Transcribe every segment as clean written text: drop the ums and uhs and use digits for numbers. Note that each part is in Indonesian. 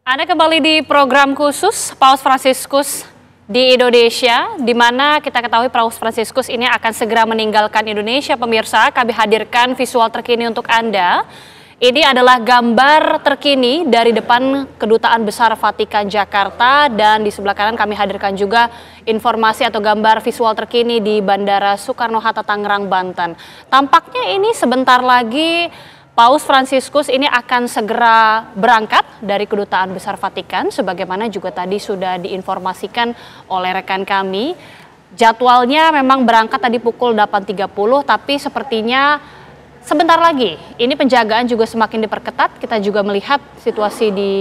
Anda kembali di program khusus Paus Fransiskus di Indonesia, di mana kita ketahui Paus Fransiskus ini akan segera meninggalkan Indonesia. Pemirsa, kami hadirkan visual terkini untuk Anda. Ini adalah gambar terkini dari depan Kedutaan Besar Vatikan Jakarta, dan di sebelah kanan kami hadirkan juga informasi atau gambar visual terkini di Bandara Soekarno-Hatta, Tangerang, Banten. Tampaknya ini sebentar lagi Paus Fransiskus ini akan segera berangkat dari Kedutaan Besar Vatikan, sebagaimana juga tadi sudah diinformasikan oleh rekan kami. Jadwalnya memang berangkat tadi pukul 8.30, tapi sepertinya sebentar lagi. Ini penjagaan juga semakin diperketat. Kita juga melihat situasi di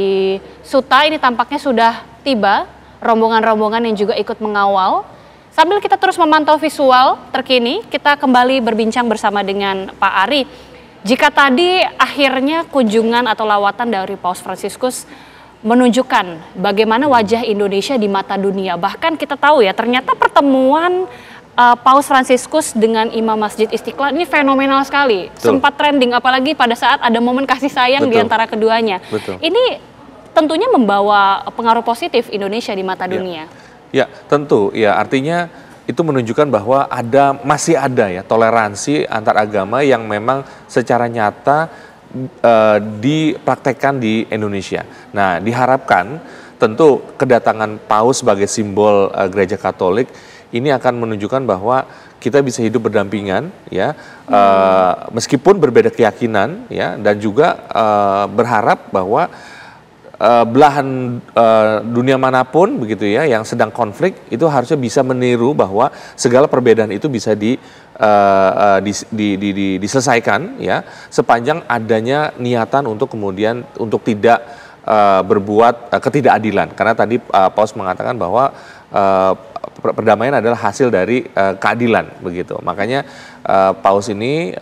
Suta ini tampaknya sudah tiba, rombongan-rombongan yang juga ikut mengawal. Sambil kita terus memantau visual terkini, kita kembali berbincang bersama dengan Pak Ari. Jika tadi akhirnya kunjungan atau lawatan dari Paus Fransiskus menunjukkan bagaimana wajah Indonesia di mata dunia. Bahkan kita tahu ya, ternyata pertemuan Paus Fransiskus dengan Imam Masjid Istiqlal ini fenomenal sekali. Betul. Sempat trending, apalagi pada saat ada momen kasih sayang di antara keduanya. Betul. Ini tentunya membawa pengaruh positif Indonesia di mata dunia. Ya, tentu. Ya, artinya itu menunjukkan bahwa masih ada ya toleransi antar agama yang memang secara nyata dipraktekkan di Indonesia. Nah, diharapkan tentu kedatangan Paus sebagai simbol Gereja Katolik ini akan menunjukkan bahwa kita bisa hidup berdampingan ya, meskipun berbeda keyakinan ya, dan juga berharap bahwa belahan dunia manapun begitu ya yang sedang konflik itu harusnya bisa meniru bahwa segala perbedaan itu bisa diselesaikan ya, sepanjang adanya niatan untuk kemudian untuk tidak berbuat ketidakadilan, karena tadi Paus mengatakan bahwa perdamaian adalah hasil dari keadilan begitu. Makanya Paus ini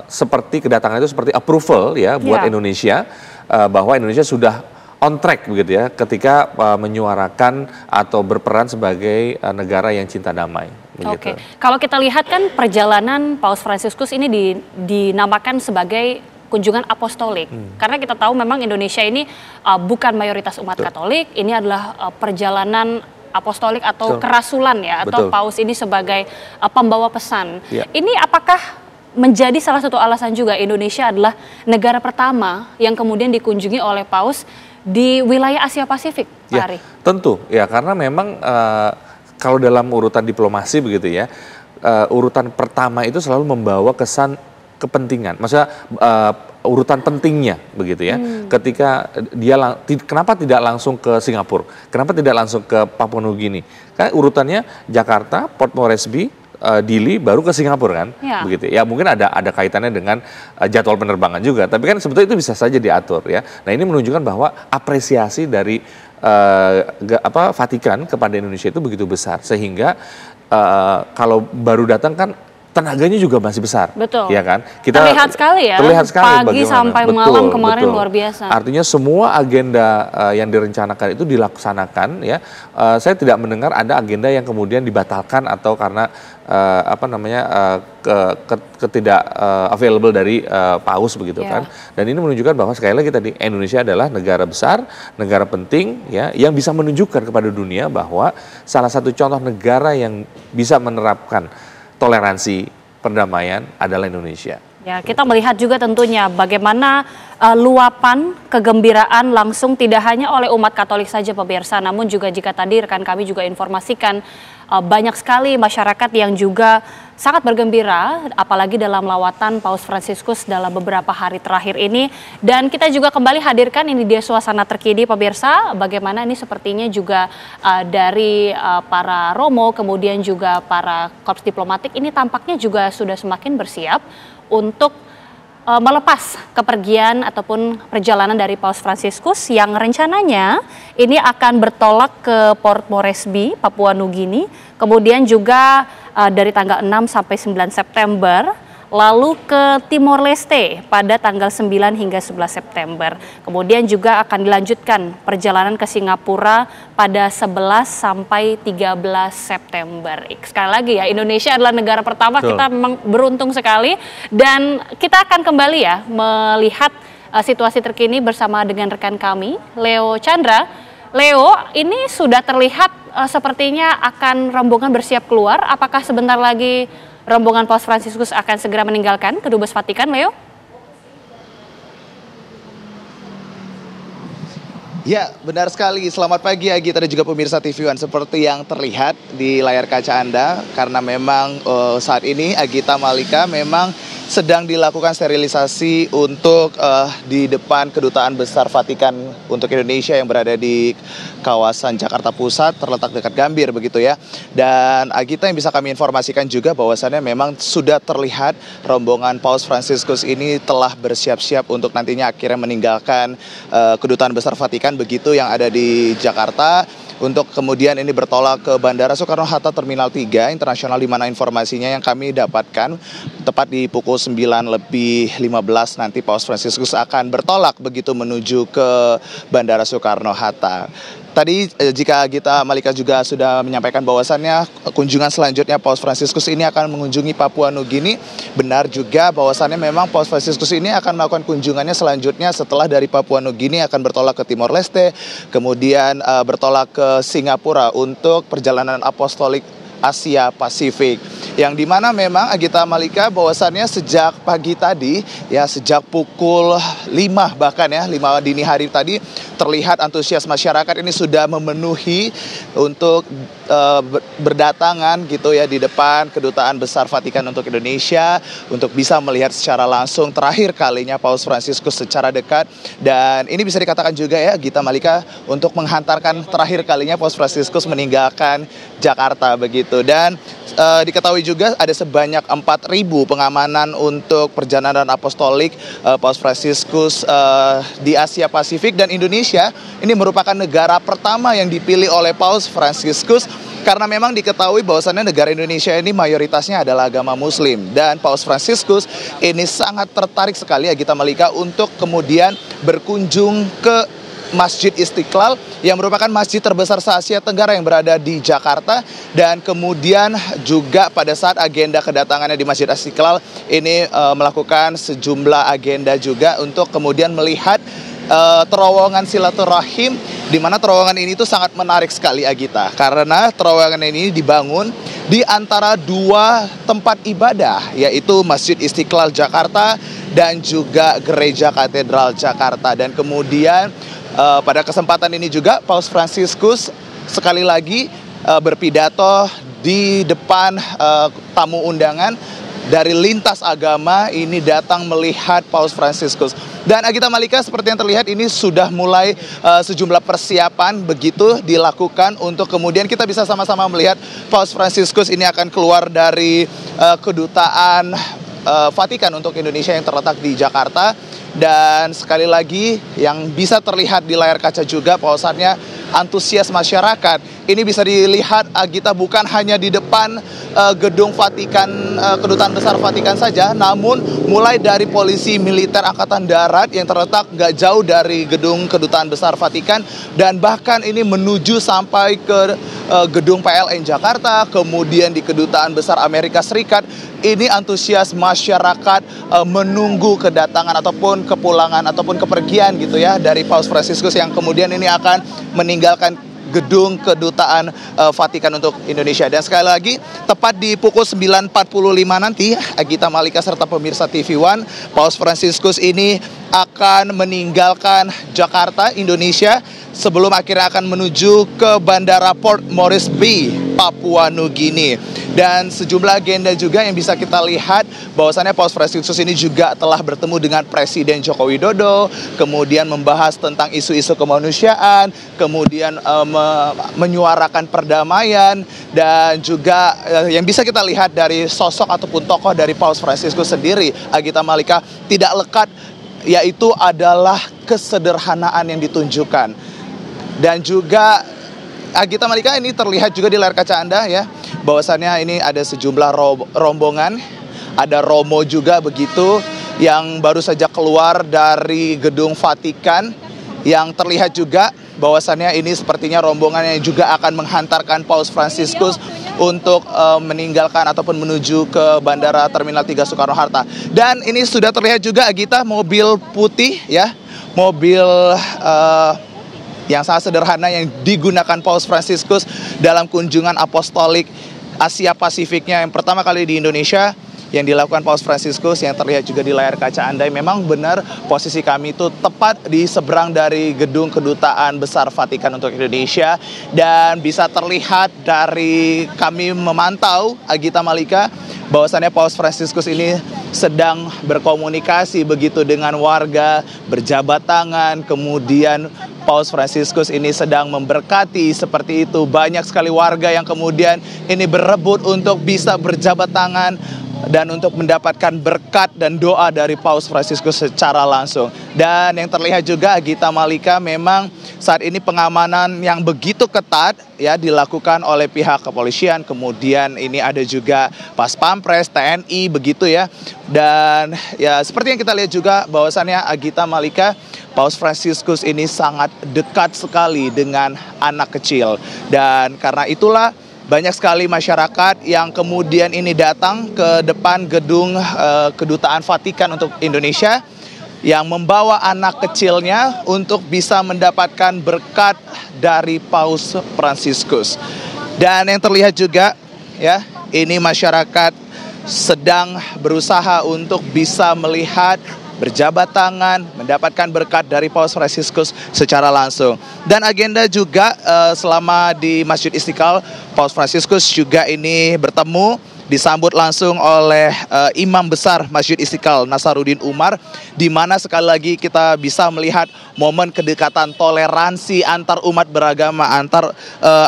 seperti kedatangan itu seperti approval ya buat Indonesia, bahwa Indonesia sudah on track begitu ya ketika menyuarakan atau berperan sebagai negara yang cinta damai. Oke, kalau kita lihat kan perjalanan Paus Fransiskus ini dinamakan sebagai kunjungan apostolik, karena kita tahu memang Indonesia ini bukan mayoritas umat Katolik. Ini adalah perjalanan apostolik atau kerasulan ya, atau Paus ini sebagai pembawa pesan. Ini apakah menjadi salah satu alasan juga Indonesia adalah negara pertama yang kemudian dikunjungi oleh Paus di wilayah Asia Pasifik, Pak Ari? Tentu, ya, karena memang kalau dalam urutan diplomasi begitu ya, urutan pertama itu selalu membawa kesan kepentingan, maksudnya urutan pentingnya begitu ya. Ketika dia kenapa tidak langsung ke Singapura, kenapa tidak langsung ke Papua Nugini? Kan urutannya Jakarta, Port Moresby, Dili, baru ke Singapura kan, begitu ya. Mungkin ada kaitannya dengan jadwal penerbangan juga, tapi kan sebetulnya itu bisa saja diatur ya. Nah, ini menunjukkan bahwa apresiasi dari Vatikan kepada Indonesia itu begitu besar, sehingga kalau baru datang kan tenaganya juga masih besar. Betul. Ya kan? Terlihat sekali ya. Terlihat sekali pagi bagaimana. Sampai malam kemarin luar biasa. Artinya semua agenda yang direncanakan itu dilaksanakan ya. Saya tidak mendengar ada agenda yang kemudian dibatalkan atau karena ketidak available dari Paus begitu kan. Dan ini menunjukkan bahwa sekali lagi tadi Indonesia adalah negara besar, negara penting ya, yang bisa menunjukkan kepada dunia bahwa salah satu contoh negara yang bisa menerapkan toleransi perdamaian adalah Indonesia. Ya, kita melihat juga tentunya bagaimana luapan kegembiraan langsung tidak hanya oleh umat Katolik saja pemirsa, namun juga jika tadi rekan kami juga informasikan banyak sekali masyarakat yang juga sangat bergembira, apalagi dalam lawatan Paus Fransiskus dalam beberapa hari terakhir ini. Dan kita juga kembali hadirkan ini dia suasana terkini pemirsa, bagaimana ini sepertinya juga dari para romo, kemudian juga para korps diplomatik ini tampaknya juga sudah semakin bersiap untuk melepas kepergian ataupun perjalanan dari Paus Fransiskus yang rencananya ini akan bertolak ke Port Moresby, Papua Nugini, kemudian juga dari tanggal 6 sampai 9 September, lalu ke Timor Leste pada tanggal 9 hingga 11 September. Kemudian juga akan dilanjutkan perjalanan ke Singapura pada 11 sampai 13 September. Sekali lagi ya, Indonesia adalah negara pertama, kita memang beruntung sekali. Dan kita akan kembali ya melihat situasi terkini bersama dengan rekan kami, Leo Chandra. Leo, ini sudah terlihat sepertinya akan rombongan bersiap keluar. Apakah sebentar lagi rombongan Paus Fransiskus akan segera meninggalkan Kedubes Vatikan, Leo? Ya, benar sekali. Selamat pagi Agita dan juga pemirsa TV One. Seperti yang terlihat di layar kaca Anda, karena memang saat ini Agita Malika memang sedang dilakukan sterilisasi untuk di depan Kedutaan Besar Vatikan untuk Indonesia yang berada di kawasan Jakarta Pusat, terletak dekat Gambir begitu ya. Dan Agita, yang bisa kami informasikan juga bahwasannya memang sudah terlihat rombongan Paus Fransiskus ini telah bersiap-siap untuk nantinya akhirnya meninggalkan Kedutaan Besar Vatikan begitu yang ada di Jakarta, untuk kemudian ini bertolak ke Bandara Soekarno-Hatta Terminal 3 Internasional, di mana informasinya yang kami dapatkan tepat di pukul 9:15 nanti Paus Fransiskus akan bertolak begitu menuju ke Bandara Soekarno-Hatta. Tadi jika Agita Malika juga sudah menyampaikan bahwasannya kunjungan selanjutnya Paus Fransiskus ini akan mengunjungi Papua Nugini. Benar juga bahwasannya memang Paus Fransiskus ini akan melakukan kunjungannya selanjutnya setelah dari Papua Nugini akan bertolak ke Timor Leste, kemudian bertolak ke Singapura untuk perjalanan apostolik Asia Pasifik, yang dimana memang Agita Malika bahwasannya sejak pagi tadi ya, sejak pukul 5 bahkan ya 5 dini hari tadi terlihat antusias masyarakat ini sudah memenuhi untuk berdatangan gitu ya di depan Kedutaan Besar Vatikan untuk Indonesia untuk bisa melihat secara langsung terakhir kalinya Paus Fransiskus secara dekat. Dan ini bisa dikatakan juga ya Agita Malika untuk menghantarkan terakhir kalinya Paus Fransiskus meninggalkan Jakarta begitu. Dan diketahui juga ada sebanyak 4.000 pengamanan untuk perjalanan apostolik Paus Fransiskus di Asia Pasifik, dan Indonesia ini merupakan negara pertama yang dipilih oleh Paus Fransiskus karena memang diketahui bahwasannya negara Indonesia ini mayoritasnya adalah agama Muslim, dan Paus Fransiskus ini sangat tertarik sekali Agita Malika untuk kemudian berkunjung ke Masjid Istiqlal yang merupakan masjid terbesar se-Asia Tenggara yang berada di Jakarta. Dan kemudian juga pada saat agenda kedatangannya di Masjid Istiqlal ini melakukan sejumlah agenda juga untuk kemudian melihat terowongan silaturahim, di mana terowongan ini tuh sangat menarik sekali Agita, karena terowongan ini dibangun di antara dua tempat ibadah, yaitu Masjid Istiqlal Jakarta dan juga Gereja Katedral Jakarta. Dan kemudian pada kesempatan ini juga Paus Fransiskus sekali lagi berpidato di depan tamu undangan dari lintas agama ini datang melihat Paus Fransiskus. Dan Agita Malika, seperti yang terlihat ini sudah mulai sejumlah persiapan begitu dilakukan untuk kemudian kita bisa sama-sama melihat Paus Fransiskus ini akan keluar dari Kedutaan Vatikan untuk Indonesia yang terletak di Jakarta. Dan sekali lagi yang bisa terlihat di layar kaca juga bahwasannya antusias masyarakat ini bisa dilihat Agita bukan hanya di depan gedung Vatikan, Kedutaan Besar Vatikan saja, namun mulai dari polisi militer Angkatan Darat yang terletak nggak jauh dari gedung Kedutaan Besar Vatikan, dan bahkan ini menuju sampai ke gedung PLN Jakarta, kemudian di Kedutaan Besar Amerika Serikat. Ini antusias masyarakat menunggu kedatangan ataupun kepulangan ataupun kepergian gitu ya dari Paus Fransiskus yang kemudian ini akan meninggalkan gedung Kedutaan Vatikan untuk Indonesia. Dan sekali lagi tepat di pukul 9.45 nanti Agita Malika serta pemirsa TV One, Paus Fransiskus ini akan meninggalkan Jakarta, Indonesia, sebelum akhirnya akan menuju ke Bandara Port Moresby, Papua Nugini. Dan sejumlah agenda juga yang bisa kita lihat bahwasannya Paus Fransiskus ini juga telah bertemu dengan Presiden Joko Widodo, kemudian membahas tentang isu-isu kemanusiaan, kemudian menyuarakan perdamaian, dan juga yang bisa kita lihat dari sosok ataupun tokoh dari Paus Fransiskus sendiri, Agita Malika, tidak lekat, yaitu adalah kesederhanaan yang ditunjukkan. Dan juga Agita Malika, ini terlihat juga di layar kaca Anda ya, bahwasannya ini ada sejumlah rombongan, ada Romo juga begitu yang baru saja keluar dari gedung Vatikan, yang terlihat juga bahwasannya ini sepertinya rombongan yang juga akan menghantarkan Paus Fransiskus untuk meninggalkan ataupun menuju ke Bandara Terminal 3 Soekarno-Hatta. Dan ini sudah terlihat juga Agita, mobil putih ya, mobil yang sangat sederhana yang digunakan Paus Fransiskus dalam kunjungan apostolik Asia Pasifiknya yang pertama kali di Indonesia yang dilakukan Paus Fransiskus, yang terlihat juga di layar kaca Anda. Memang benar posisi kami itu tepat di seberang dari gedung Kedutaan Besar Vatikan untuk Indonesia, dan bisa terlihat dari kami memantau Agita Malika bahwasannya Paus Fransiskus ini sedang berkomunikasi begitu dengan warga, berjabat tangan, kemudian Paus Fransiskus ini sedang memberkati seperti itu. Banyak sekali warga yang kemudian ini berebut untuk bisa berjabat tangan dan untuk mendapatkan berkat dan doa dari Paus Fransiskus secara langsung. Dan yang terlihat juga Agita Malika, memang saat ini pengamanan yang begitu ketat ya dilakukan oleh pihak kepolisian, kemudian ini ada juga Pas Pampres, TNI begitu ya. Dan ya seperti yang kita lihat juga bahwasannya Agita Malika, Paus Fransiskus ini sangat dekat sekali dengan anak kecil, dan karena itulah banyak sekali masyarakat yang kemudian ini datang ke depan gedung Kedutaan Vatikan untuk Indonesia yang membawa anak kecilnya untuk bisa mendapatkan berkat dari Paus Fransiskus. Dan yang terlihat juga ya, ini masyarakat sedang berusaha untuk bisa melihat, berjabat tangan, mendapatkan berkat dari Paus Fransiskus secara langsung. Dan agenda juga selama di Masjid Istiqlal, Paus Fransiskus juga ini bertemu, disambut langsung oleh Imam Besar Masjid Istiqlal Nasaruddin Umar, di mana sekali lagi kita bisa melihat momen kedekatan toleransi antar umat beragama, antar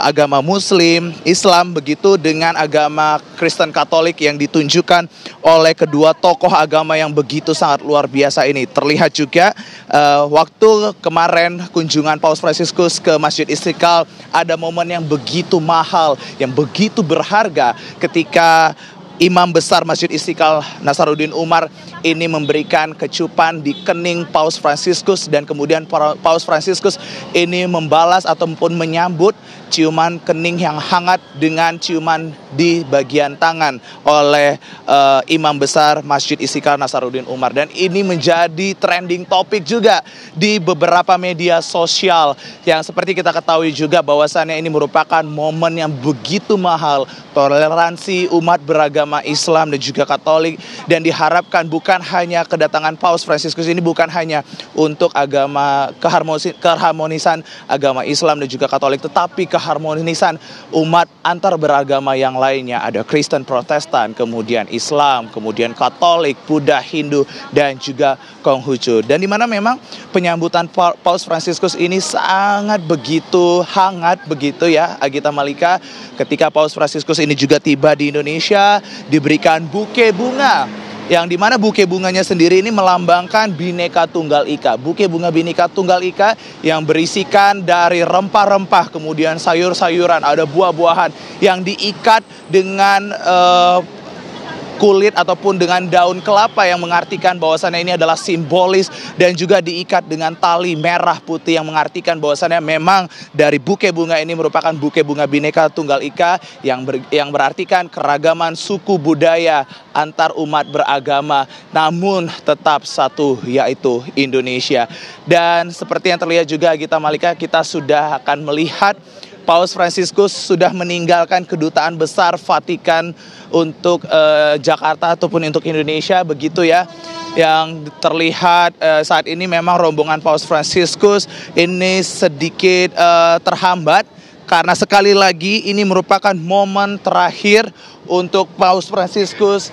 agama Muslim, Islam begitu dengan agama Kristen Katolik yang ditunjukkan oleh kedua tokoh agama yang begitu sangat luar biasa ini. Terlihat juga waktu kemarin kunjungan Paus Fransiskus ke Masjid Istiqlal, ada momen yang begitu mahal, yang begitu berharga ketika Imam Besar Masjid Istiqlal Nasaruddin Umar ini memberikan kecupan di kening Paus Fransiskus, dan kemudian Paus Fransiskus ini membalas ataupun menyambut ciuman kening yang hangat dengan ciuman di bagian tangan oleh Imam Besar Masjid Istiqlal Nasaruddin Umar. Dan ini menjadi trending topik juga di beberapa media sosial, yang seperti kita ketahui juga bahwasannya ini merupakan momen yang begitu mahal, toleransi umat beragama Islam dan juga Katolik, dan diharapkan bukan hanya kedatangan Paus Fransiskus ini bukan hanya untuk agama keharmonisan agama Islam dan juga Katolik, tetapi keharmonisan umat antar beragama yang lainnya. Ada Kristen, Protestan, kemudian Islam, kemudian Katolik, Buddha, Hindu, dan juga Konghucu. Dan di mana memang penyambutan Paus Fransiskus ini sangat begitu hangat begitu ya Agita Malika, ketika Paus Fransiskus ini juga tiba di Indonesia, diberikan buke bunga, yang dimana buke bunganya sendiri ini melambangkan Bhinneka Tunggal Ika. Buke bunga Bhinneka Tunggal Ika yang berisikan dari rempah-rempah, kemudian sayur-sayuran, ada buah-buahan yang diikat dengan kulit ataupun dengan daun kelapa, yang mengartikan bahwasannya ini adalah simbolis, dan juga diikat dengan tali merah putih yang mengartikan bahwasannya memang dari buke bunga ini merupakan buke bunga Bhinneka Tunggal Ika yang berartikan keragaman suku budaya antar umat beragama namun tetap satu, yaitu Indonesia. Dan seperti yang terlihat juga Agita Malika, kita sudah akan melihat Paus Fransiskus sudah meninggalkan Kedutaan Besar Vatikan untuk Jakarta ataupun untuk Indonesia begitu ya. Yang terlihat saat ini memang rombongan Paus Fransiskus ini sedikit terhambat, karena sekali lagi ini merupakan momen terakhir untuk Paus Fransiskus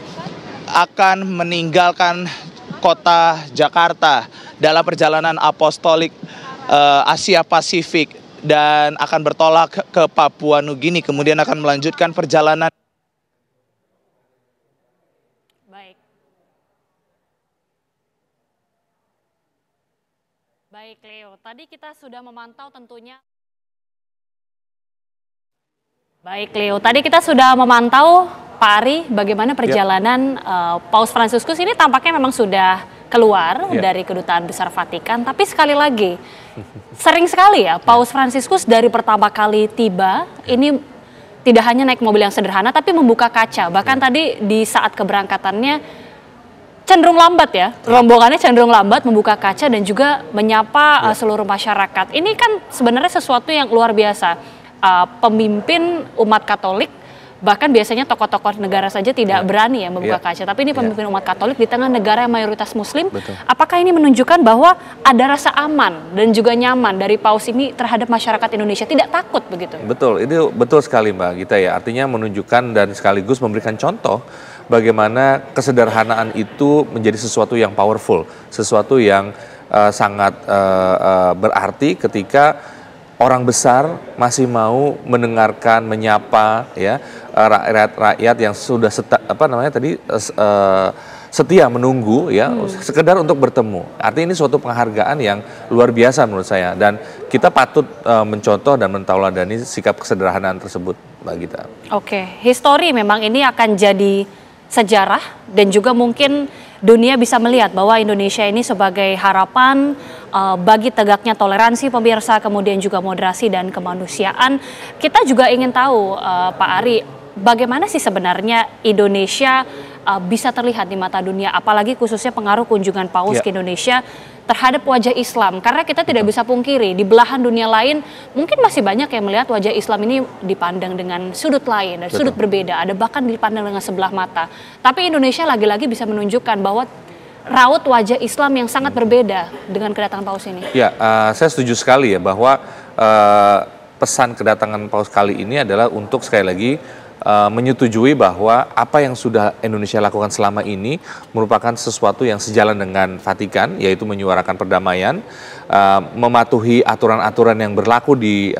akan meninggalkan kota Jakarta dalam perjalanan apostolik Asia Pasifik, dan akan bertolak ke Papua Nugini, kemudian akan melanjutkan perjalanan. Baik Leo, tadi kita sudah memantau tentunya. Baik Leo, tadi kita sudah memantau Pak Ari bagaimana perjalanan Paus Fransiskus ini, tampaknya memang sudah keluar dari Kedutaan Besar Vatikan, tapi sekali lagi sering sekali ya Paus Fransiskus dari pertama kali tiba ini tidak hanya naik mobil yang sederhana, tapi membuka kaca. Bahkan tadi di saat keberangkatannya cenderung lambat ya, rombongannya cenderung lambat membuka kaca dan juga menyapa seluruh masyarakat. Ini kan sebenarnya sesuatu yang luar biasa. Pemimpin umat Katolik, bahkan biasanya tokoh-tokoh negara saja tidak berani ya membuka kaca. Tapi ini pemimpin umat Katolik di tengah negara yang mayoritas Muslim. Betul. Apakah ini menunjukkan bahwa ada rasa aman dan juga nyaman dari Paus ini terhadap masyarakat Indonesia, tidak takut begitu? Betul, itu betul sekali Mbak Gita ya. Artinya menunjukkan dan sekaligus memberikan contoh bagaimana kesederhanaan itu menjadi sesuatu yang powerful, sesuatu yang sangat berarti ketika orang besar masih mau mendengarkan, menyapa ya rakyat yang sudah setia menunggu ya, sekedar untuk bertemu. Artinya ini suatu penghargaan yang luar biasa menurut saya, dan kita patut mencontoh dan mentauladani sikap kesederhanaan tersebut, Mbak Gita. Oke, histori memang ini akan jadi sejarah dan juga mungkin dunia bisa melihat bahwa Indonesia ini sebagai harapan bagi tegaknya toleransi pemirsa, kemudian juga moderasi dan kemanusiaan. Kita juga ingin tahu Pak Ari, bagaimana sih sebenarnya Indonesia bisa terlihat di mata dunia, apalagi khususnya pengaruh kunjungan Paus ke Indonesia terhadap wajah Islam. Karena kita tidak bisa pungkiri, di belahan dunia lain mungkin masih banyak yang melihat wajah Islam ini dipandang dengan sudut lain, dan sudut berbeda, ada bahkan dipandang dengan sebelah mata. Tapi Indonesia lagi-lagi bisa menunjukkan bahwa raut wajah Islam yang sangat berbeda dengan kedatangan Paus ini. Ya, saya setuju sekali ya bahwa pesan kedatangan Paus kali ini adalah untuk sekali lagi menyetujui bahwa apa yang sudah Indonesia lakukan selama ini merupakan sesuatu yang sejalan dengan Vatikan, yaitu menyuarakan perdamaian, mematuhi aturan-aturan yang berlaku di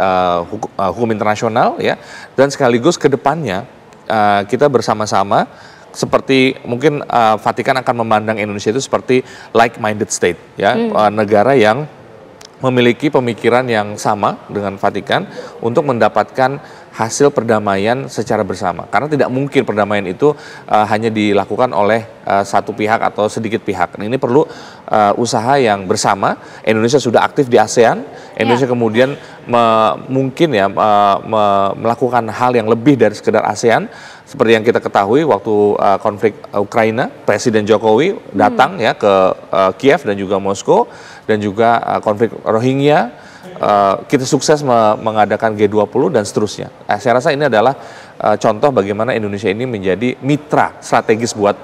hukum internasional ya, dan sekaligus ke depannya kita bersama-sama seperti mungkin Vatikan akan memandang Indonesia itu seperti like-minded state ya, negara yang memiliki pemikiran yang sama dengan Vatikan untuk mendapatkan hasil perdamaian secara bersama. Karena tidak mungkin perdamaian itu hanya dilakukan oleh satu pihak atau sedikit pihak. Ini perlu usaha yang bersama. Indonesia sudah aktif di ASEAN. Indonesia kemudian mungkin ya melakukan hal yang lebih dari sekedar ASEAN. Seperti yang kita ketahui waktu konflik Ukraina, Presiden Jokowi datang ya ke Kiev dan juga Moskow, dan juga konflik Rohingya. Kita sukses mengadakan G20 dan seterusnya. Saya rasa ini adalah contoh bagaimana Indonesia ini menjadi mitra strategis buat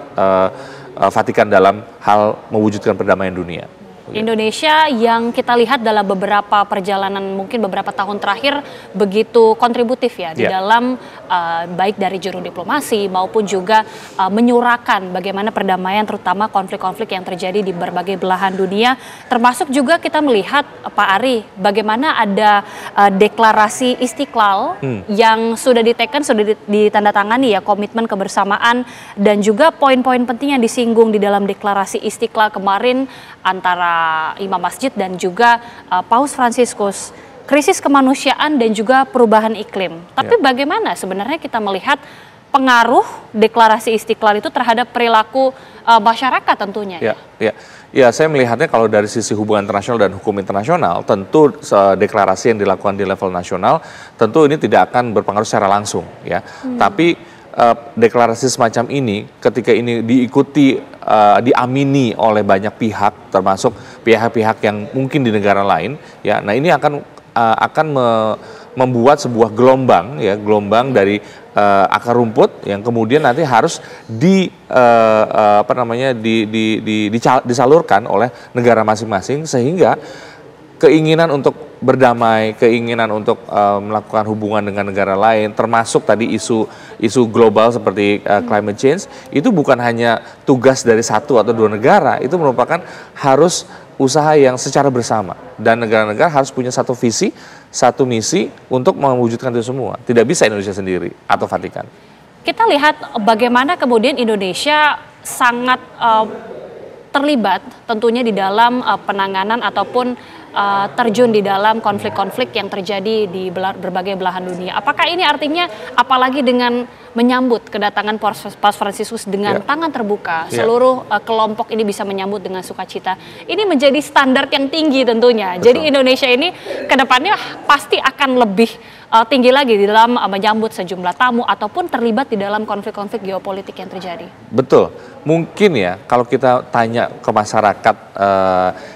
Vatikan dalam hal mewujudkan perdamaian dunia. Indonesia yang kita lihat dalam beberapa perjalanan, mungkin beberapa tahun terakhir begitu kontributif ya di dalam baik dari juru diplomasi maupun juga menyuarakan bagaimana perdamaian, terutama konflik-konflik yang terjadi di berbagai belahan dunia. Termasuk juga kita melihat Pak Ari bagaimana ada deklarasi Istiqlal yang sudah diteken, sudah ditandatangani ya, komitmen kebersamaan dan juga poin-poin penting yang disinggung di dalam deklarasi Istiqlal kemarin antara Imam Masjid dan juga Paus Fransiskus, krisis kemanusiaan dan juga perubahan iklim. Tapi bagaimana sebenarnya kita melihat pengaruh deklarasi Istiqlal itu terhadap perilaku masyarakat tentunya? Ya, saya melihatnya kalau dari sisi hubungan internasional dan hukum internasional, tentu deklarasi yang dilakukan di level nasional, tentu ini tidak akan berpengaruh secara langsung ya. Tapi deklarasi semacam ini ketika ini diikuti, diamini oleh banyak pihak, termasuk pihak-pihak yang mungkin di negara lain ya, nah ini akan membuat sebuah gelombang ya, gelombang dari akar rumput yang kemudian nanti harus disalurkan oleh negara masing-masing, sehingga keinginan untuk berdamai, keinginan untuk melakukan hubungan dengan negara lain, termasuk tadi isu global seperti climate change, itu bukan hanya tugas dari satu atau dua negara, itu merupakan harus usaha yang secara bersama, dan negara-negara harus punya satu visi, satu misi untuk mewujudkan itu semua. Tidak bisa Indonesia sendiri atau Vatikan. Kita lihat bagaimana kemudian Indonesia sangat terlibat tentunya di dalam penanganan ataupun terjun di dalam konflik-konflik yang terjadi di berbagai belahan dunia. Apakah ini artinya, apalagi dengan menyambut kedatangan Paus Fransiskus dengan tangan terbuka, seluruh kelompok ini bisa menyambut dengan sukacita. Ini menjadi standar yang tinggi tentunya. Betul. Jadi Indonesia ini ke depannya pasti akan lebih tinggi lagi di dalam menyambut sejumlah tamu ataupun terlibat di dalam konflik-konflik geopolitik yang terjadi. Betul, mungkin ya kalau kita tanya ke masyarakat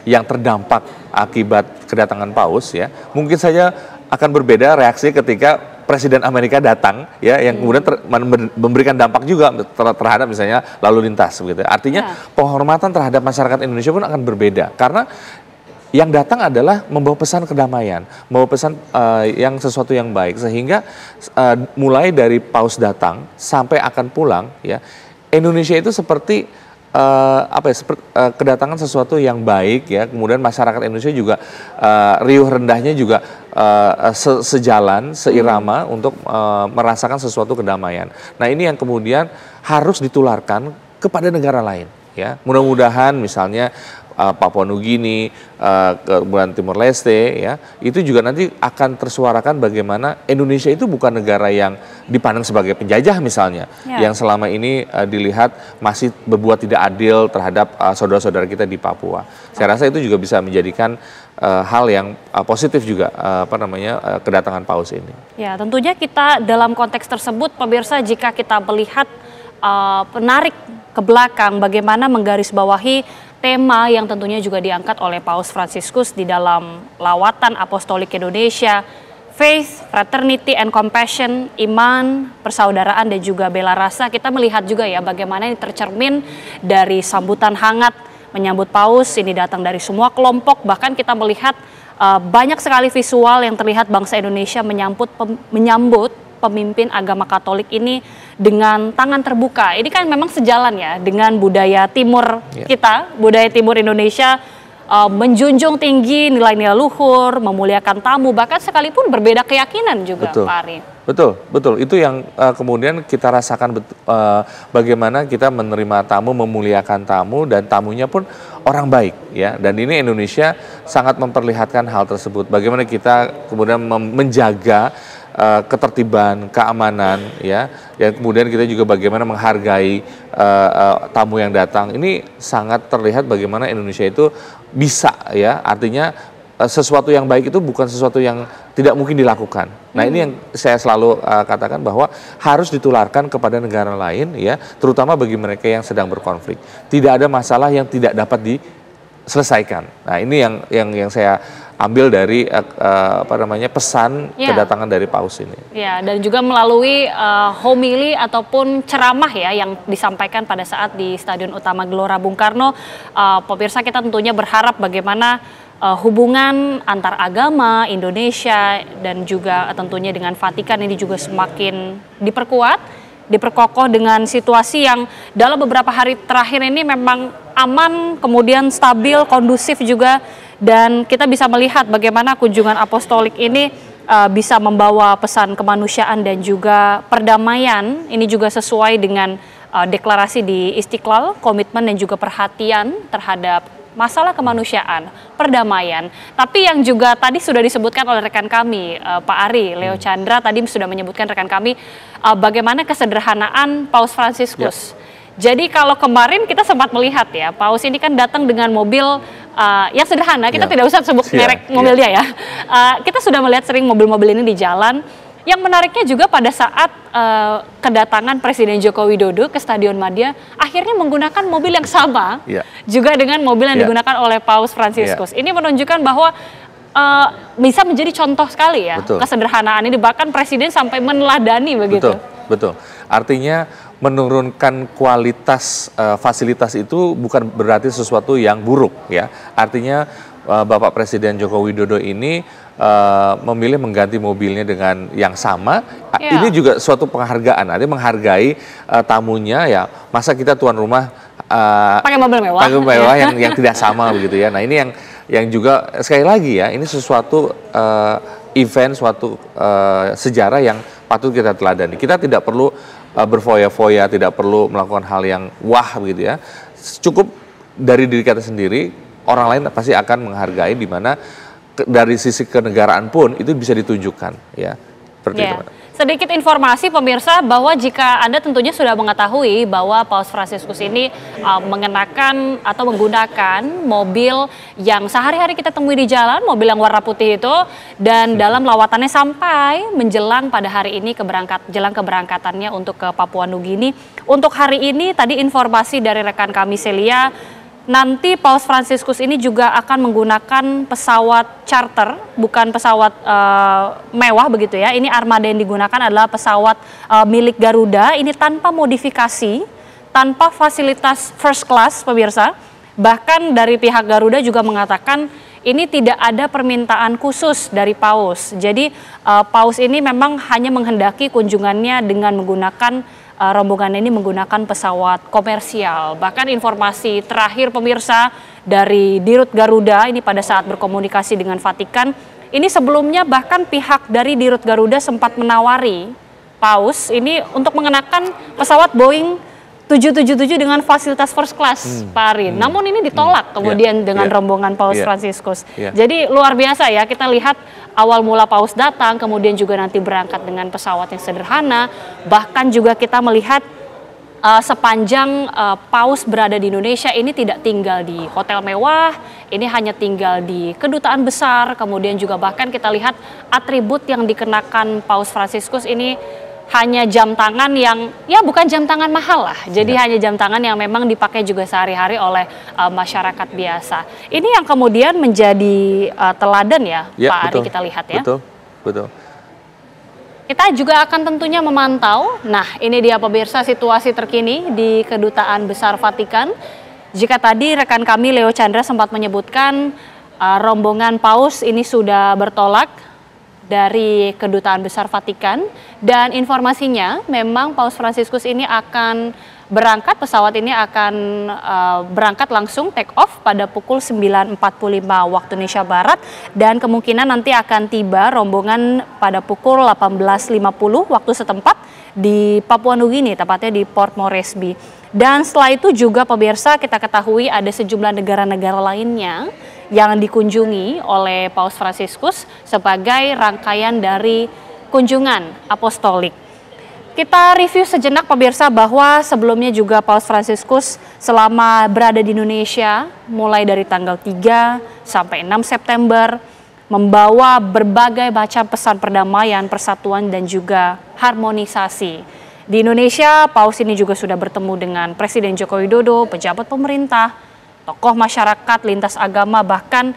yang terdampak akibat kedatangan Paus ya, mungkin saja akan berbeda reaksi ketika Presiden Amerika datang ya, yang kemudian memberikan dampak juga terhadap misalnya lalu lintas begitu. Artinya penghormatan terhadap masyarakat Indonesia pun akan berbeda karena yang datang adalah membawa pesan kedamaian, membawa pesan yang sesuatu yang baik, sehingga mulai dari Paus datang sampai akan pulang ya, Indonesia itu seperti kedatangan sesuatu yang baik ya, kemudian masyarakat Indonesia juga riuh rendahnya juga sejalan, seirama untuk merasakan sesuatu kedamaian. Nah ini yang kemudian harus ditularkan kepada negara lain ya. Mudah-mudahan misalnya Papua Nugini, kemudian Timor Leste, ya, itu juga nanti akan tersuarakan bagaimana Indonesia itu bukan negara yang dipandang sebagai penjajah misalnya, yang selama ini dilihat masih berbuat tidak adil terhadap saudara-saudara kita di Papua. Saya rasa itu juga bisa menjadikan hal yang positif juga, kedatangan Paus ini. Ya, tentunya kita dalam konteks tersebut, pemirsa, jika kita melihat menarik ke belakang bagaimana menggarisbawahi tema yang tentunya juga diangkat oleh Paus Fransiskus di dalam lawatan apostolik Indonesia, faith, fraternity and compassion, iman, persaudaraan dan juga bela rasa. Kita melihat juga ya bagaimana ini tercermin dari sambutan hangat menyambut Paus ini datang dari semua kelompok. Bahkan kita melihat banyak sekali visual yang terlihat bangsa Indonesia menyambut pemimpin agama Katolik ini dengan tangan terbuka. Ini kan memang sejalan ya dengan budaya timur kita, budaya timur Indonesia, menjunjung tinggi nilai-nilai luhur, memuliakan tamu, bahkan sekalipun berbeda keyakinan juga, Pak Ari. Betul. Itu yang kemudian kita rasakan bagaimana kita menerima tamu, memuliakan tamu, dan tamunya pun orang baik ya. Dan ini Indonesia sangat memperlihatkan hal tersebut. Bagaimana kita kemudian menjaga ketertiban, keamanan ya. Dan kemudian kita juga bagaimana menghargai tamu yang datang. Ini sangat terlihat bagaimana Indonesia itu bisa ya. Artinya sesuatu yang baik itu bukan sesuatu yang tidak mungkin dilakukan. Nah, ini yang saya selalu katakan bahwa harus ditularkan kepada negara lain ya, terutama bagi mereka yang sedang berkonflik. Tidak ada masalah yang tidak dapat diselesaikan. Nah, ini yang saya ambil dari pesan kedatangan dari Paus ini. Ya, dan juga melalui homili ataupun ceramah ya yang disampaikan pada saat di Stadion Utama Gelora Bung Karno. Pemirsa, kita tentunya berharap bagaimana hubungan antar agama Indonesia dan juga tentunya dengan Vatikan ini juga semakin diperkokoh dengan situasi yang dalam beberapa hari terakhir ini memang aman, kemudian stabil, kondusif juga, dan kita bisa melihat bagaimana kunjungan apostolik ini bisa membawa pesan kemanusiaan dan juga perdamaian. Ini juga sesuai dengan deklarasi di Istiqlal, komitmen dan juga perhatian terhadap masalah kemanusiaan, perdamaian. Tapi yang juga tadi sudah disebutkan oleh rekan kami, Pak Ari, Leo Chandra tadi sudah menyebutkan rekan kami bagaimana kesederhanaan Paus Fransiskus. Jadi kalau kemarin kita sempat melihat ya, Paus ini kan datang dengan mobil yang sederhana, kita tidak usah sebut merek mobilnya ya. Kita sudah melihat sering mobil-mobil ini di jalan. Yang menariknya juga pada saat kedatangan Presiden Joko Widodo ke Stadion Madia, akhirnya menggunakan mobil yang sama, juga dengan mobil yang digunakan oleh Paus Fransiskus. Ini menunjukkan bahwa bisa menjadi contoh sekali ya, kesederhanaan ini, bahkan Presiden sampai meneladani begitu. Betul. Artinya menurunkan kualitas fasilitas itu bukan berarti sesuatu yang buruk ya. Artinya Bapak Presiden Joko Widodo ini memilih mengganti mobilnya dengan yang sama. Ini juga suatu penghargaan. Artinya menghargai tamunya ya. Masa kita tuan rumah pakai mobil mewah, yang tidak sama begitu ya. Nah, ini yang juga sekali lagi ya, ini sesuatu event, suatu sejarah yang patut kita teladani. Kita tidak perlu berfoya-foya, tidak perlu melakukan hal yang wah begitu ya. Cukup dari diri kita sendiri, orang lain pasti akan menghargai, di mana dari sisi kenegaraan pun itu bisa ditunjukkan ya. Seperti itu, Mbak. Sedikit informasi pemirsa bahwa jika Anda tentunya sudah mengetahui bahwa Paus Fransiskus ini mengenakan atau menggunakan mobil yang sehari-hari kita temui di jalan, mobil yang warna putih itu, dan dalam lawatannya sampai menjelang pada hari ini jelang keberangkatannya untuk ke Papua Nugini. Untuk hari ini tadi informasi dari rekan kami Celia, nanti Paus Fransiskus ini juga akan menggunakan pesawat charter, bukan pesawat mewah begitu ya. Ini armada yang digunakan adalah pesawat milik Garuda, ini tanpa modifikasi, tanpa fasilitas first class pemirsa. Bahkan dari pihak Garuda juga mengatakan ini tidak ada permintaan khusus dari Paus. Jadi Paus ini memang hanya menghendaki kunjungannya dengan menggunakan rombongan ini menggunakan pesawat komersial. Bahkan informasi terakhir pemirsa dari Dirut Garuda ini pada saat berkomunikasi dengan Vatikan, ini sebelumnya bahkan pihak dari Dirut Garuda sempat menawari Paus ini untuk mengenakan pesawat Boeing 777 dengan fasilitas first class, Pak Arin. Namun ini ditolak kemudian dengan rombongan Paus Fransiskus. Jadi luar biasa ya, kita lihat awal mula Paus datang, kemudian juga nanti berangkat dengan pesawat yang sederhana. Bahkan juga kita melihat sepanjang Paus berada di Indonesia ini tidak tinggal di hotel mewah, ini hanya tinggal di kedutaan besar. Kemudian juga bahkan kita lihat atribut yang dikenakan Paus Fransiskus ini hanya jam tangan yang ya bukan jam tangan mahal lah. Jadi hanya jam tangan yang memang dipakai juga sehari-hari oleh masyarakat biasa. Ini yang kemudian menjadi teladan ya, Pak Ari, kita lihat ya. Betul. Kita juga akan tentunya memantau. Nah, ini dia pemirsa situasi terkini di Kedutaan Besar Vatikan. Jika tadi rekan kami Leo Chandra sempat menyebutkan rombongan Paus ini sudah bertolak dari Kedutaan Besar Vatikan, dan informasinya memang Paus Fransiskus ini akan berangkat, pesawat ini akan berangkat langsung take off pada pukul 9.45 waktu Indonesia Barat, dan kemungkinan nanti akan tiba rombongan pada pukul 18.50 waktu setempat di Papua Nugini, tepatnya di Port Moresby. Dan setelah itu juga pemirsa kita ketahui ada sejumlah negara-negara lainnya yang dikunjungi oleh Paus Fransiskus sebagai rangkaian dari kunjungan apostolik. Kita review sejenak pemirsa bahwa sebelumnya juga Paus Fransiskus selama berada di Indonesia mulai dari tanggal 3 sampai 6 September membawa berbagai macam pesan perdamaian, persatuan dan juga harmonisasi. Di Indonesia, Paus ini juga sudah bertemu dengan Presiden Joko Widodo, pejabat pemerintah, tokoh masyarakat lintas agama, bahkan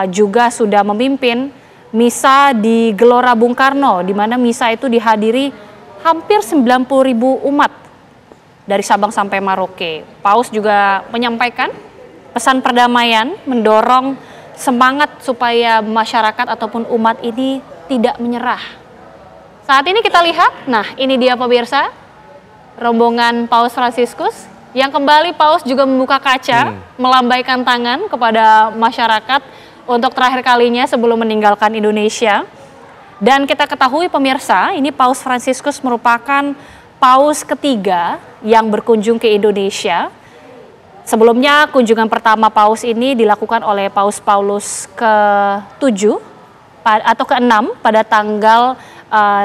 juga sudah memimpin misa di Gelora Bung Karno, di mana misa itu dihadiri hampir 90.000 umat dari Sabang sampai Merauke. Paus juga menyampaikan pesan perdamaian, mendorong semangat supaya masyarakat ataupun umat ini tidak menyerah. Saat ini kita lihat, nah ini dia pemirsa, rombongan Paus Fransiskus, yang kembali Paus juga membuka kaca, melambaikan tangan kepada masyarakat untuk terakhir kalinya sebelum meninggalkan Indonesia. Dan kita ketahui pemirsa, ini Paus Fransiskus merupakan Paus ketiga yang berkunjung ke Indonesia. Sebelumnya kunjungan pertama Paus ini dilakukan oleh Paus Paulus ke-7 atau ke-6 pada tanggal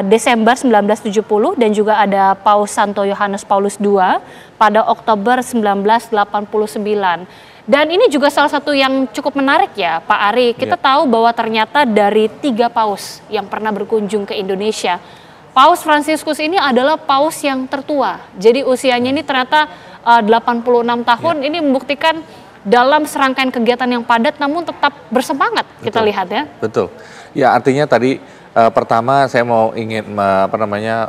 Desember 1970, dan juga ada Paus Santo Yohanes Paulus II pada Oktober 1989. Dan ini juga salah satu yang cukup menarik ya Pak Ari, kita tahu bahwa ternyata dari 3 Paus yang pernah berkunjung ke Indonesia, Paus Fransiskus ini adalah Paus yang tertua. Jadi usianya ini ternyata 86 tahun, ini membuktikan dalam serangkaian kegiatan yang padat namun tetap bersemangat. Kita lihat ya. Betul. Ya, artinya tadi pertama saya ingin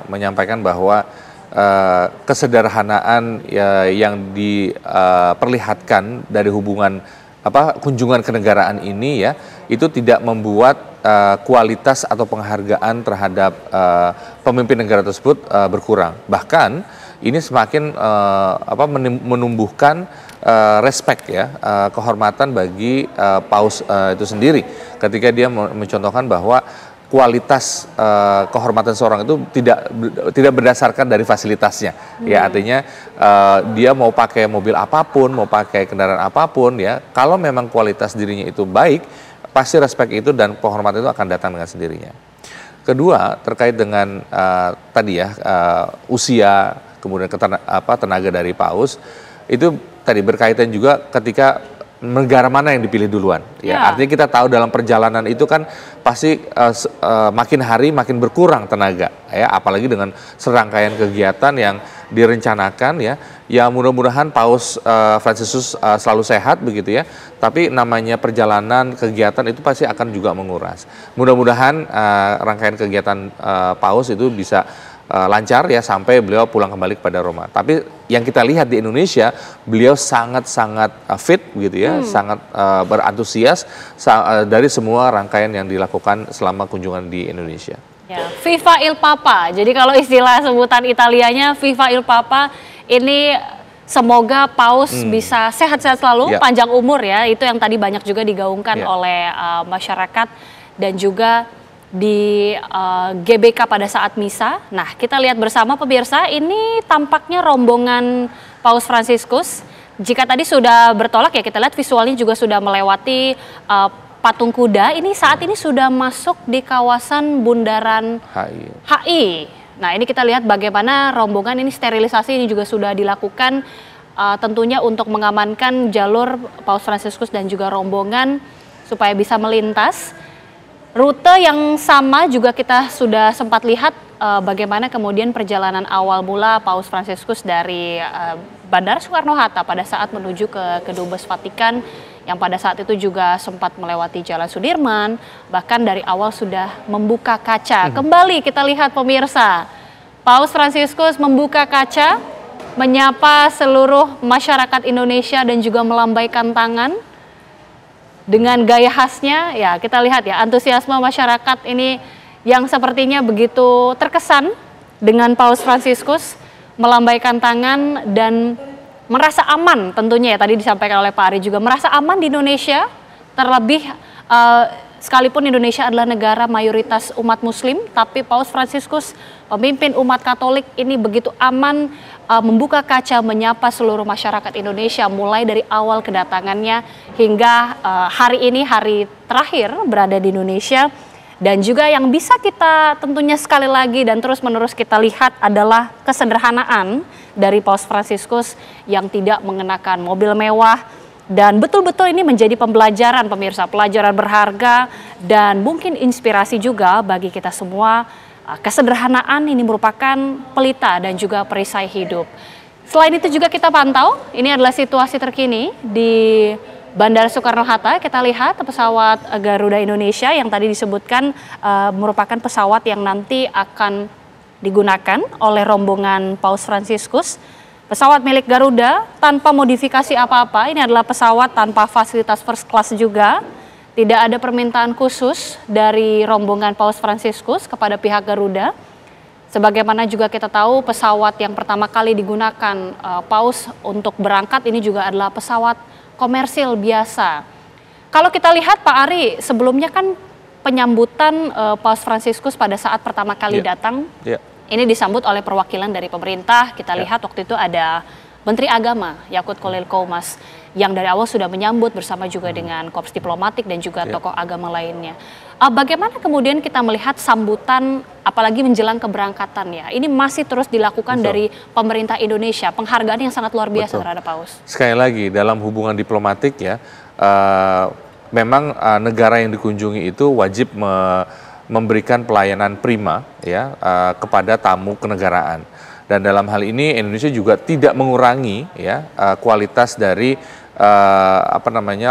menyampaikan bahwa kesederhanaan yang diperlihatkan dari hubungan kunjungan kenegaraan ini ya, itu tidak membuat kualitas atau penghargaan terhadap pemimpin negara tersebut berkurang. Bahkan ini semakin menumbuhkan respect ya, kehormatan bagi Paus itu sendiri ketika dia mencontohkan bahwa kualitas kehormatan seorang itu tidak berdasarkan dari fasilitasnya. Ya, artinya dia mau pakai mobil apapun, mau pakai kendaraan apapun ya, kalau memang kualitas dirinya itu baik, pasti respect itu dan penghormatan itu akan datang dengan sendirinya. Kedua, terkait dengan tadi ya usia, kemudian tenaga dari paus, itu tadi berkaitan juga ketika negara mana yang dipilih duluan. Ya, artinya kita tahu dalam perjalanan itu kan pasti makin hari makin berkurang tenaga, ya, apalagi dengan serangkaian kegiatan yang direncanakan, ya. Ya mudah-mudahan Paus Fransiskus selalu sehat begitu ya. Tapi namanya perjalanan kegiatan itu pasti akan juga menguras. Mudah-mudahan rangkaian kegiatan Paus itu bisa lancar ya sampai beliau pulang kembali kepada Roma. Tapi yang kita lihat di Indonesia, beliau sangat-sangat fit begitu ya, sangat berantusias dari semua rangkaian yang dilakukan selama kunjungan di Indonesia. Ya, Viva il Papa. Jadi kalau istilah sebutan Italianya Viva il Papa, ini semoga Paus bisa sehat-sehat selalu, panjang umur ya. Itu yang tadi banyak juga digaungkan oleh masyarakat dan juga di GBK pada saat misa. Nah, kita lihat bersama pemirsa, ini tampaknya rombongan Paus Fransiskus. Jika tadi sudah bertolak ya, kita lihat visualnya juga sudah melewati patung kuda. Ini saat ini sudah masuk di kawasan Bundaran HI. Nah, ini kita lihat bagaimana rombongan ini sterilisasi ini juga sudah dilakukan tentunya untuk mengamankan jalur Paus Fransiskus dan juga rombongan supaya bisa melintas. Rute yang sama juga kita sudah sempat lihat bagaimana kemudian perjalanan awal mula Paus Fransiskus dari Bandara Soekarno-Hatta pada saat menuju ke Kedubes Vatikan, yang pada saat itu juga sempat melewati Jalan Sudirman, bahkan dari awal sudah membuka kaca. Kembali kita lihat pemirsa, Paus Fransiskus membuka kaca, menyapa seluruh masyarakat Indonesia dan juga melambaikan tangan. Dengan gaya khasnya, ya kita lihat ya antusiasme masyarakat ini yang sepertinya begitu terkesan dengan Paus Fransiskus melambaikan tangan dan merasa aman tentunya ya, tadi disampaikan oleh Pak Ari juga, merasa aman di Indonesia, terlebih sekalipun Indonesia adalah negara mayoritas umat muslim, tapi Paus Fransiskus, pemimpin umat Katolik ini begitu aman membuka kaca menyapa seluruh masyarakat Indonesia mulai dari awal kedatangannya hingga hari ini, hari terakhir berada di Indonesia. Dan juga yang bisa kita tentunya sekali lagi dan terus-menerus kita lihat adalah kesederhanaan dari Paus Fransiskus yang tidak mengenakan mobil mewah. Dan betul-betul ini menjadi pembelajaran pemirsa, pelajaran berharga dan mungkin inspirasi juga bagi kita semua. Kesederhanaan ini merupakan pelita dan juga perisai hidup. Selain itu juga kita pantau, ini adalah situasi terkini di Bandara Soekarno-Hatta. Kita lihat pesawat Garuda Indonesia yang tadi disebutkan merupakan pesawat yang nanti akan digunakan oleh rombongan Paus Fransiskus. Pesawat milik Garuda tanpa modifikasi apa-apa, ini adalah pesawat tanpa fasilitas first class juga. Tidak ada permintaan khusus dari rombongan Paus Fransiskus kepada pihak Garuda. Sebagaimana juga kita tahu pesawat yang pertama kali digunakan Paus untuk berangkat ini juga adalah pesawat komersil biasa. Kalau kita lihat Pak Ari, sebelumnya kan penyambutan Paus Fransiskus pada saat pertama kali datang, ini disambut oleh perwakilan dari pemerintah. Kita lihat waktu itu ada Menteri Agama Yakut Khalil Qomas yang dari awal sudah menyambut bersama juga dengan korps diplomatik dan juga tokoh agama lainnya. Bagaimana kemudian kita melihat sambutan apalagi menjelang keberangkatan ya? Ini masih terus dilakukan dari pemerintah Indonesia, penghargaan yang sangat luar biasa terhadap Paus. Sekali lagi dalam hubungan diplomatik ya, memang negara yang dikunjungi itu wajib memberikan pelayanan prima ya kepada tamu kenegaraan. Dan dalam hal ini Indonesia juga tidak mengurangi ya kualitas dari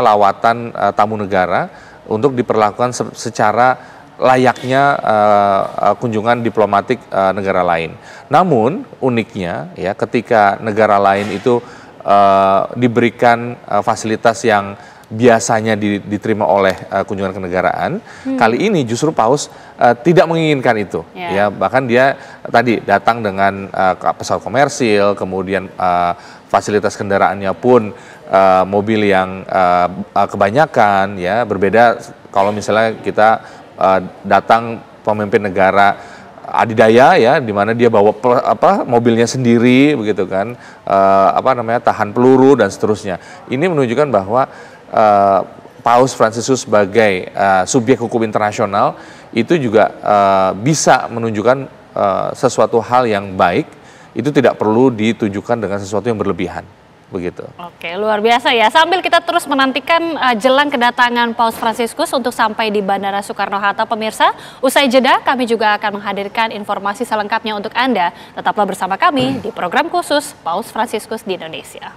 lawatan tamu negara untuk diperlakukan secara layaknya kunjungan diplomatik negara lain. Namun uniknya ya ketika negara lain itu diberikan fasilitas yang biasanya diterima oleh kunjungan kenegaraan, kali ini justru Paus tidak menginginkan itu. Ya, bahkan dia tadi datang dengan pesawat komersil, kemudian fasilitas kendaraannya pun mobil yang kebanyakan ya, berbeda kalau misalnya kita datang pemimpin negara adidaya ya, di mana dia bawa mobilnya sendiri begitu kan, tahan peluru dan seterusnya. Ini menunjukkan bahwa Paus Fransiskus sebagai subjek hukum internasional itu juga bisa menunjukkan sesuatu hal yang baik, itu tidak perlu ditujukan dengan sesuatu yang berlebihan. Begitu. Oke, luar biasa ya. Sambil kita terus menantikan jelang kedatangan Paus Fransiskus untuk sampai di Bandara Soekarno-Hatta, pemirsa. Usai jeda, kami juga akan menghadirkan informasi selengkapnya untuk Anda. Tetaplah bersama kami di program khusus Paus Fransiskus di Indonesia.